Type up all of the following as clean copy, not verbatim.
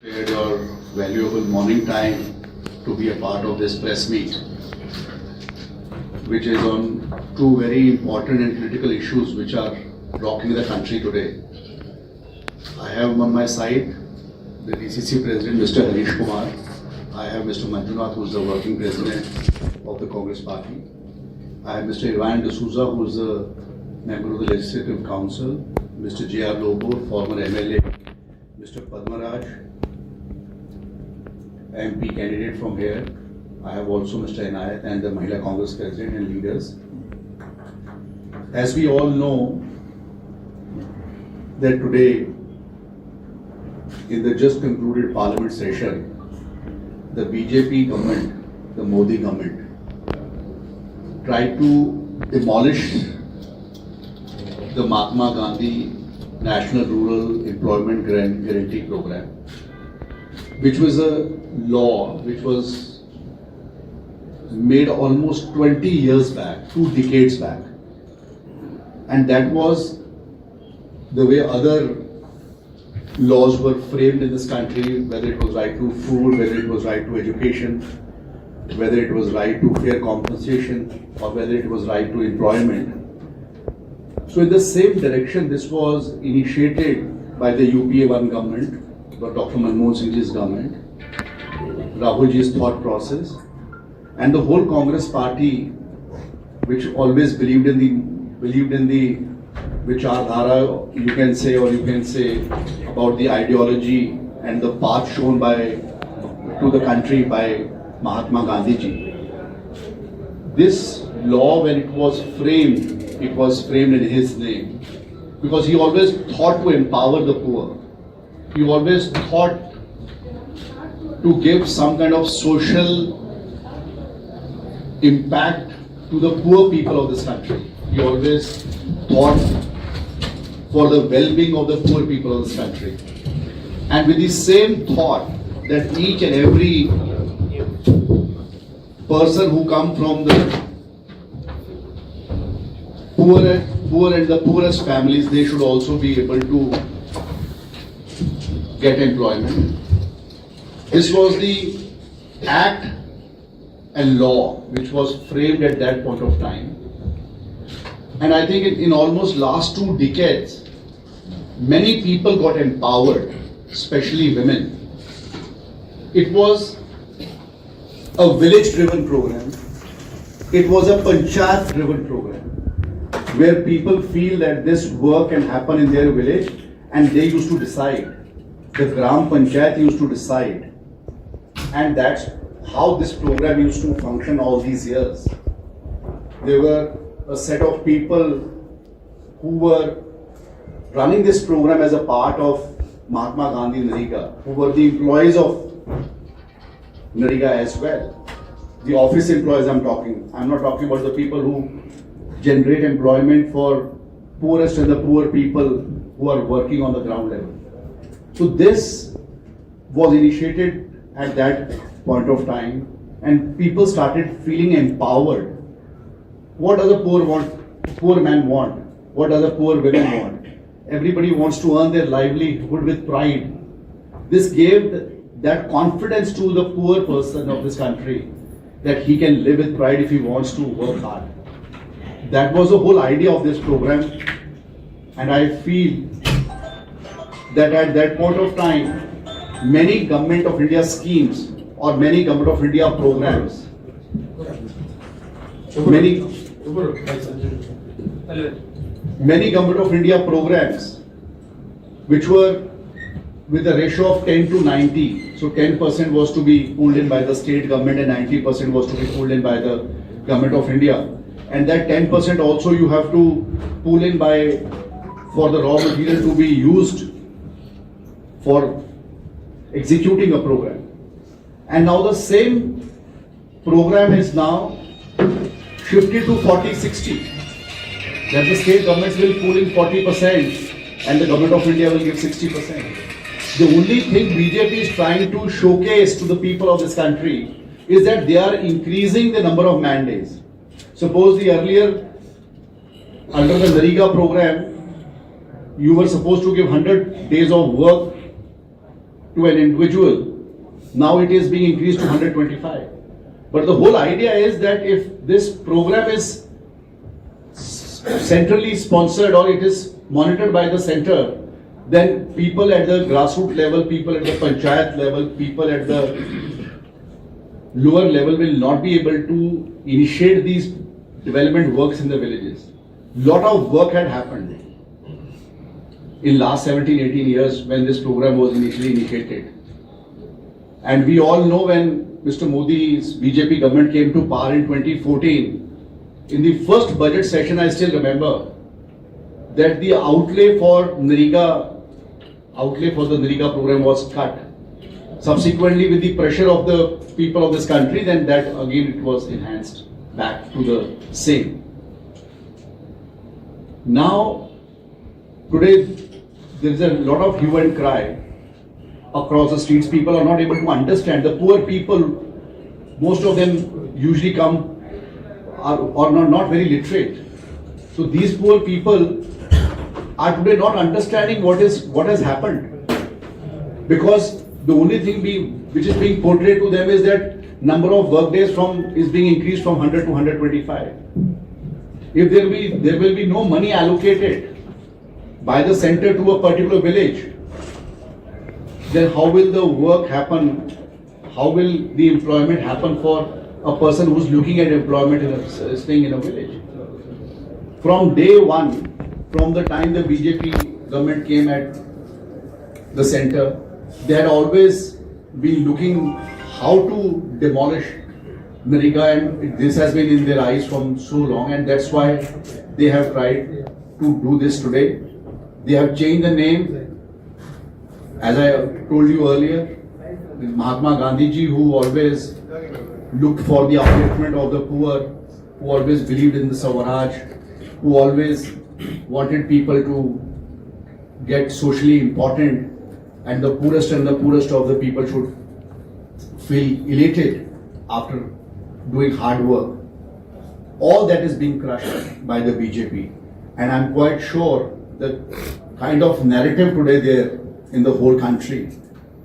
Spared your valuable morning time to be a part of this press meet, which is on two very important and critical issues which are rocking the country today. I have on my side the DCC President Mr. Harish Kumar. I have Mr. Manjunath, who is the working president of the Congress Party. I have Mr. Ivan D'Souza, who is a member of the Legislative Council. Mr. J.R. Lobo, former MLA. Mr. Padmaraj, MP candidate from here. I have also Mr. Inayat and the Mahila Congress President and leaders. As we all know, that today, in the just concluded Parliament session, the BJP government, the Modi government, tried to demolish the Mahatma Gandhi National Rural Employment Guarantee Program, which was a law which was made almost 20 years back, 2 decades back. And that was the way other laws were framed in this country, whether it was right to food, whether it was right to education, whether it was right to fair compensation, or whether it was right to employment. So in the same direction, this was initiated by the UPA 1 government, by Dr. Manmohan Singh's government, Rahul's thought process, and the whole Congress party, which always believed in the Vichardhara, you can say about the ideology and the path shown to the country by Mahatma Gandhi ji. This law, when it was framed in his name, because he always thought to empower the poor. He always thought to give some kind of social impact to the poor people of this country. He always thought for the well-being of the poor people of this country. And with the same thought that each and every person who come from the poor and the poorest families, they should also be able to get employment. This was the act and law which was framed at that point of time. And I think in almost last 2 decades, many people got empowered, especially women. It was a village-driven program. It was a panchayat-driven program, where people feel that this work can happen in their village, and they used to decide. The Gram Panchayat used to decide. And that's how this program used to function all these years. There were a set of people who were running this program as a part of Mahatma Gandhi NREGA, who were the employees of NREGA as well. The office employees I'm not talking about the people who generate employment for poorest and the poor people who are working on the ground level. So this was initiated at that point of time, and people started feeling empowered. What does a poor man want? What does a poor woman want? Everybody wants to earn their livelihood with pride. This gave that confidence to the poor person of this country that he can live with pride if he wants to work hard. That was the whole idea of this program, and I feel that at that point of time, many Government of India schemes or many Government of India programs, many Government of India programs which were with a ratio of 10 to 90, so 10% was to be pulled in by the state government and 90% was to be pulled in by the Government of India. And that 10% also you have to pull in for the raw material to be used for executing a program. And now the same program is now shifted to 40-60. That the state governments will pull in 40% and the Government of India will give 60%. The only thing BJP is trying to showcase to the people of this country is that they are increasing the number of man days. Suppose the earlier, under the MGNREGA program, you were supposed to give 100 days of work to an individual. Now it is being increased to 125. But the whole idea is that if this program is centrally sponsored or it is monitored by the center, then people at the grassroots level, people at the panchayat level, people at the lower level will not be able to initiate these development works in the villages. Lot of work had happened in last 17-18 years when this program was initially initiated. And we all know when Mr. Modi's BJP government came to power in 2014, in the first budget session I still remember that the outlay for the NREGA program was cut. Subsequently, with the pressure of the people of this country, then that again it was enhanced back to the same. Now, today there is a lot of hue and cry across the streets. People are not able to understand. The poor people, most of them usually come are not very literate. So these poor people are today not understanding what has happened, because the only thing which is being portrayed to them is that number of work days is being increased from 100 to 125. If there will be no money allocated by the center to a particular village, then how will the work happen? How will the employment happen for a person who is looking at employment staying in a village? From day one, from the time the BJP government came at the center, they had always been looking how to demolish NREGA, and this has been in their eyes from so long, and that's why they have tried to do this today. They have changed the name, as I told you earlier, Mahatma Gandhi ji, who always looked for the upliftment of the poor, who always believed in the Swaraj, who always wanted people to get socially important, and the poorest of the people should feel elated after doing hard work. All that is being crushed by the BJP, and I'm quite sure the kind of narrative today there in the whole country,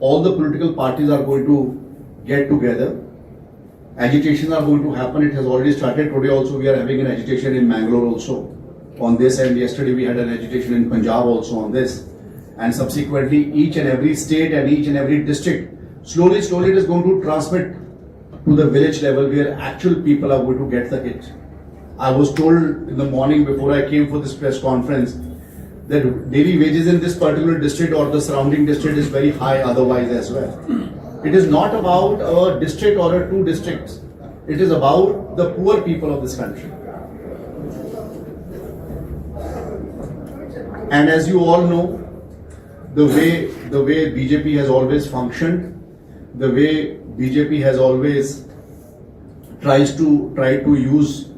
all the political parties are going to get together. Agitations are going to happen. It has already started. Today also we are having an agitation in Mangalore also on this, and yesterday we had an agitation in Punjab also on this, and subsequently each and every state and each and every district, slowly it is going to transmit to the village level where actual people are going to get the hit. I was told in the morning before I came for this press conference that daily wages in this particular district or the surrounding district is very high otherwise as well. It is not about a district or two districts. It is about the poor people of this country. And as you all know, the way BJP has always functioned, the way BJP has always try to use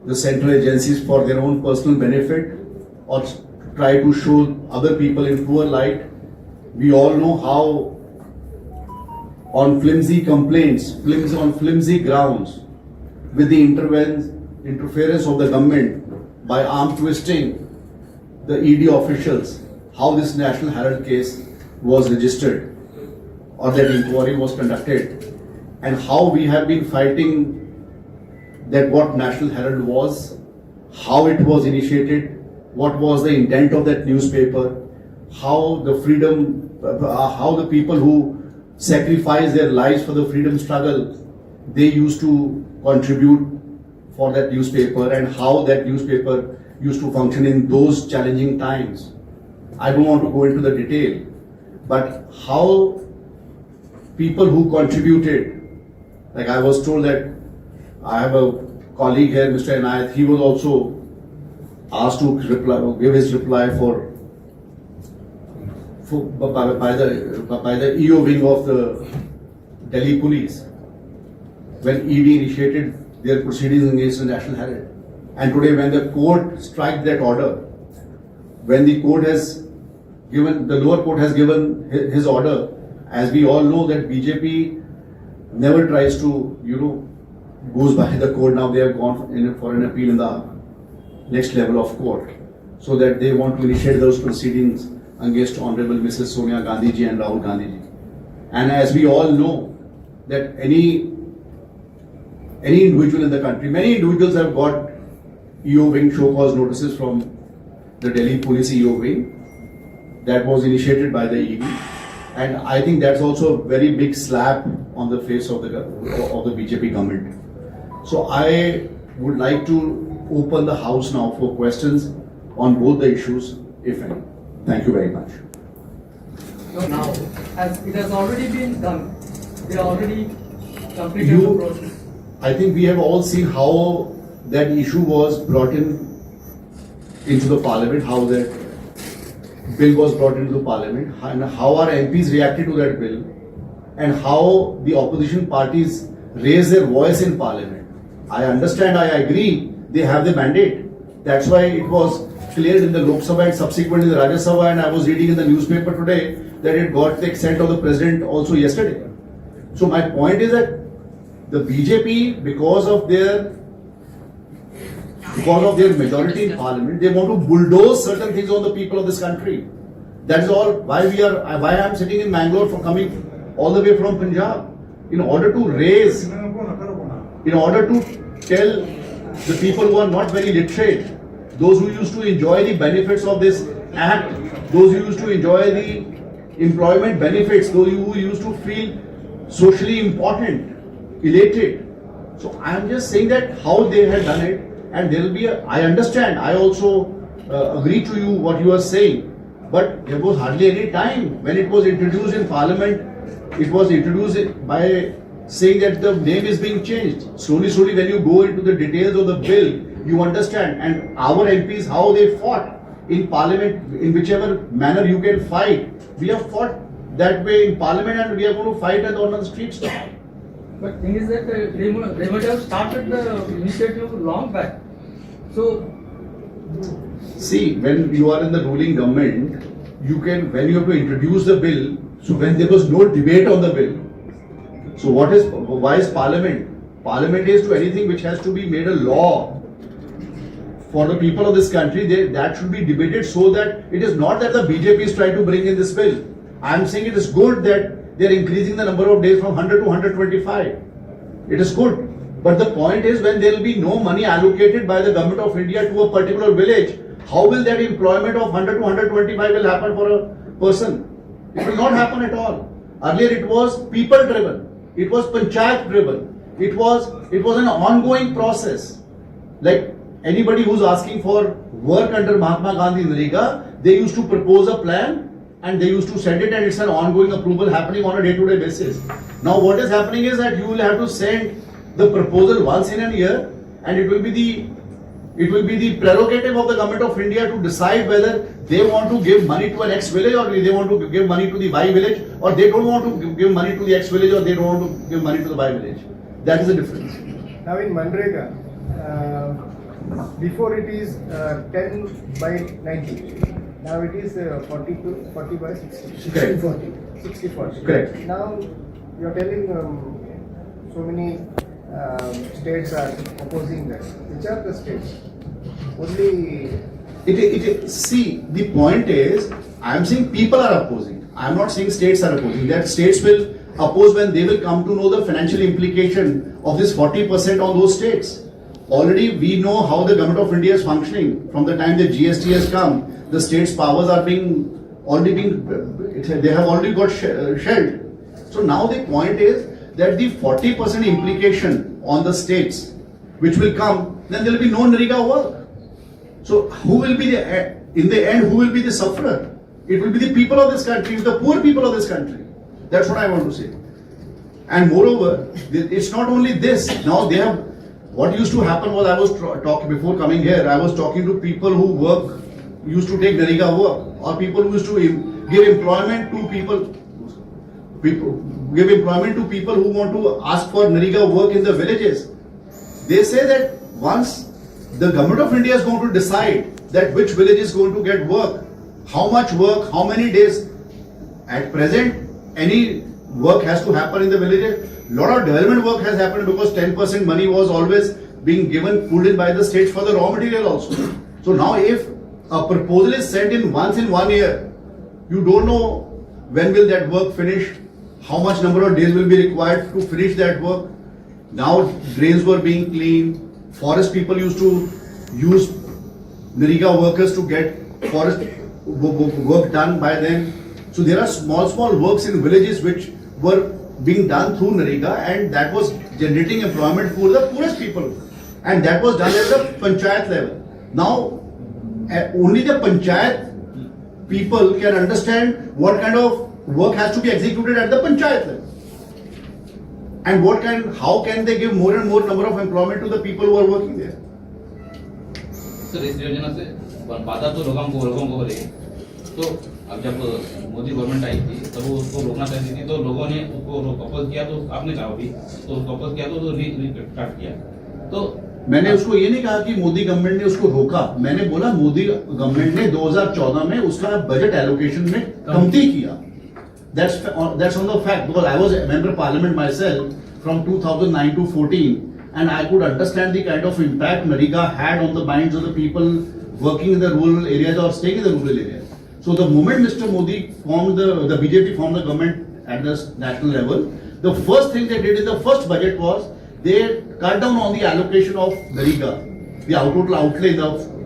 the central agencies for their own personal benefit or try to show other people in poor light. We all know how on flimsy complaints, on flimsy grounds, with the interference of the government by arm twisting the ED officials, how this National Herald case was registered or that inquiry was conducted, and how we have been fighting that what National Herald was, how it was initiated, what was the intent of that newspaper, how the people who sacrificed their lives for the freedom struggle, they used to contribute for that newspaper, and how that newspaper used to function in those challenging times. I don't want to go into the detail, but how people who contributed, like I was told that I have a colleague here, Mr. Inayat, he was also asked to give his reply by the EO wing of the Delhi police when ED initiated their proceedings against the National Herald. And today when the court struck that order, when the court has given, the lower court has given his order, as we all know that BJP never tries to, goes by the court. Now they have gone for an appeal in the next level of court, so that they want to initiate those proceedings against Honorable Mrs. Sonia Gandhi ji and Rahul Gandhi ji. And as we all know, that any individual in the country, many individuals have got EO wing show cause notices from the Delhi Police EO wing that was initiated by the ED. And I think that's also a very big slap on the face of the BJP government. So I would like to open the house now for questions on both the issues, if any. Thank you very much. So now, as it has already been done, they already completed the process. I think we have all seen how that issue was brought into the parliament, how that bill was brought into the parliament, and how our MPs reacted to that bill, and how the opposition parties raised their voice in parliament. I understand, I agree, they have the mandate. That's why it was cleared in the Lok Sabha and subsequently in the Rajya Sabha, and I was reading in the newspaper today that it got the consent of the president also yesterday. So my point is that the BJP, because of their majority in parliament, they want to bulldoze certain things on the people of this country. That is all why I am sitting in Mangalore for coming all the way from Punjab, in order to raise, in order to tell the people who are not very literate, those who used to enjoy the benefits of this act, those who used to enjoy the employment benefits, those who used to feel socially important, elated. So I am just saying that how they had done it, and there will be I understand, I also agree to you what you are saying, but there was hardly any time when it was introduced in parliament. It was introduced by saying that the name is being changed. Slowly, when you go into the details of the bill, you understand. And our MPs, how they fought in parliament, in whichever manner you can fight. We have fought that way in parliament, and we are going to fight on the streets now. But thing is that they might have started the initiative long back. So, see, when you are in the ruling government, you can, when you have to introduce the bill, so when there was no debate on the bill, so why is parliament? Parliament is to anything which has to be made a law for the people of this country. That should be debated, so that it is not that the BJP is trying to bring in this bill. I am saying it is good that they are increasing the number of days from 100 to 125. It is good. But the point is, when there will be no money allocated by the government of India to a particular village, how will that employment of 100 to 125 will happen for a person? It will not happen at all. Earlier it was people driven. It was panchayat driven. It was an ongoing process. Like anybody who's asking for work under Mahatma Gandhi MGNREGA, they used to propose a plan and they used to send it, and it's an ongoing approval happening on a day-to-day basis. Now what is happening is that you will have to send the proposal once in a year, and it will be the prerogative of the government of India to decide whether they want to give money to an X village, or they want to give money to the Y village, or they don't want to give money to the X village, or they don't want to give money to the Y village. That is the difference. Now in MGNREGA, before it is 10 by 90. Now it is 40 by 60. Correct. 60-40. Correct. Now you are telling so many states are opposing that. Which are the states? Only. See, the point is, I am saying people are opposing. I am not saying states are opposing. That states will oppose when they will come to know the financial implication of this 40% on those states. Already we know how the government of India is functioning. From the time the GST has come, the states' powers are they have already got shelled. So now the point is that the 40% implication on the states, which will come, then there will be no NREGA work. So who will be in the end, who will be the sufferer? It will be the people of this country, the poor people of this country. That's what I want to say. And moreover, it's not only this. Now they have, what used to happen was, I was talking before coming here, I was talking to people who used to take NREGA work, or people who used to give employment to people who want to ask for NREGA work in the villages. They say that once the government of India is going to decide that which village is going to get work, how much work, how many days. At present, any work has to happen in the villages. A lot of development work has happened because 10% money was always being pulled in by the states for the raw material also. So now if a proposal is sent in once in 1 year, you don't know when will that work finish, how much number of days will be required to finish that work. Now drains were being cleaned, forest people used to use NREGA workers to get forest work done by them. So there are small works in villages which were being done through NREGA, and that was generating employment for the poorest people. And that was done at the panchayat level. Now, only the panchayat people can understand what kind of work has to be executed at the panchayat level. And how can they give more and more number of employment to the people who are working there? Sir इस योजना से बाधा तो लोगों को हो रही है। तो अब जब मोदी गवर्नमेंट आई थी तब वो उसको रोकना चाहती थी, तो लोगों ने उसको अपोज किया, तो आपने कहा भी तो उसको अपोज किया तो कट किया। तो मैंने उसको ये नहीं कहा कि मोदी गवर्नमेंट ने उसको रोका, मैंने बोला मोदी गवर्नमेंट ने 2014 में उसका बजट एलोकेशन में कमती किया। That's on the fact, because I was a member of parliament myself from 2009 to 14, and I could understand the kind of impact NREGA had on the minds of the people working in the rural areas or staying in the rural areas. So the moment Mr. Modi formed the BJP formed the government at the national level, the first thing they did in the first budget was they cut down on the allocation of NREGA, the total outlay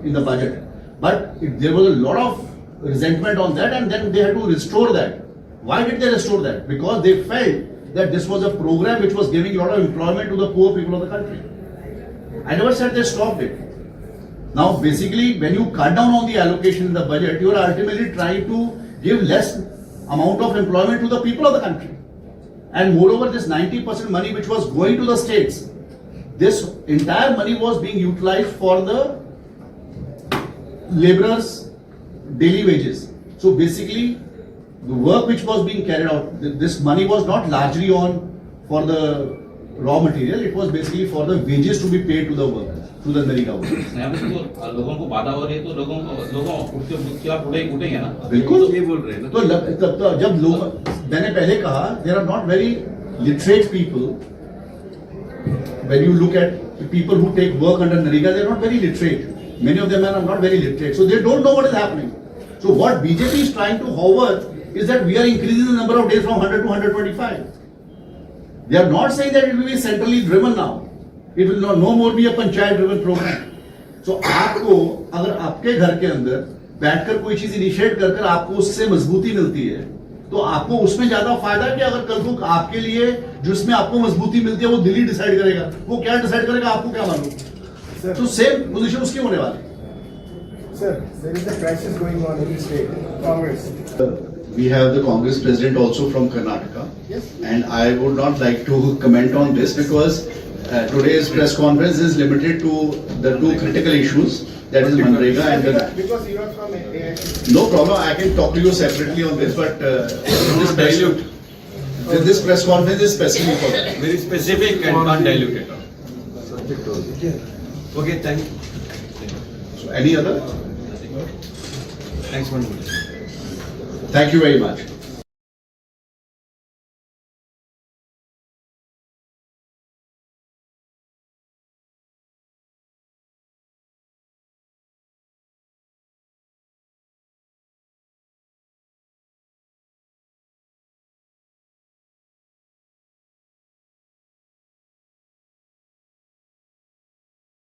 in the budget. But there was a lot of resentment on that, and then they had to restore that. Why did they restore that? Because they felt that this was a program which was giving a lot of employment to the poor people of the country. I never said they stopped it. Now basically when you cut down on the allocation in the budget, you are ultimately trying to give less amount of employment to the people of the country. And moreover, this 90% money which was going to the states, this entire money was being utilized for the laborers' daily wages. So basically the work which was being carried out, this money was not largely for the raw material, it was basically for the wages to be paid to the workers, to the NREGA workers. तो लोगों को बाधा हो रही है, तो लोगों उठेंगे ना। बिल्कुल ये बोल रहे हैं ना। तो जब लोग, मैंने पहले कहा, there are not very literate people. When you look at people who take work under NREGA, they are not very literate. Many of them are not very literate, so they don't know what is happening. So what BJP is trying to hover is that we are increasing the number of days from 100 to 125. They are not saying that it will be centrally driven now. It will no more be a panchayat driven program. So आपको अगर आपके घर के अंदर बैठकर कोई चीज initiate कर आपको उससे मजबूती मिलती है, तो आपको उसमें ज्यादा फायदा है कि अगर कल को आपके लिए जिसमें आपको मजबूती मिलती है वो दिल्ली डिसाइड करेगा, वो क्या डिसाइड करेगा आपको क्या मालूम। तो सेम पोजीशन उसकी होने वाली। Sir, there is a crisis going on in the state, Congress. We have the Congress president also from Karnataka. Yes. And I would not like to comment on this because today's press conference is limited to the two critical issues, that is MGNREGA and the... Because you are from AIC. No problem, I can talk to you separately on this, but this press conference is specifically for that. Very specific and can't dilute it. Okay, thank you. So any other? Thanks one more. Thank you very much.